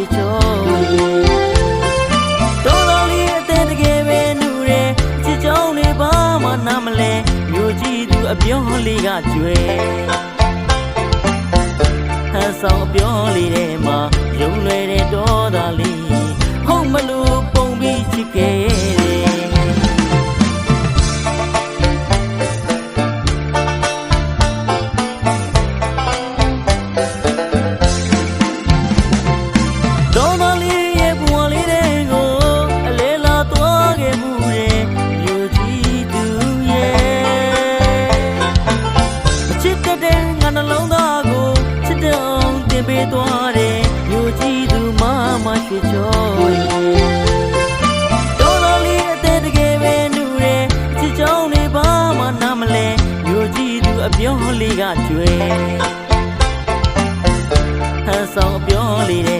ရွှေချောတော်တော်လေးအသက်တကယ်ပဲနူတယ်ချစ်ကြောင်းလေးဘာမှနားမလဲမြို့ကြီးသူအပြောလေးကကျွဲဟန်ဆောင်အပြောလေးထဲမှာယုံလွယ်တဲ့တော်သားလေးဟုတ်မလို့ပုံပြီးချစ်ခဲ့ပေးသွားတယ်မြို့ကြီးသူမရွှေချောတော်တော်လေးအသက်တကယ်ပဲနူတယ်ချစ်ကြောင်းနေဘာမှနားမလဲမြို့ကြီးသူအပြောလေးကကျွဲဟန်ဆောင်အပြောလေးတဲ့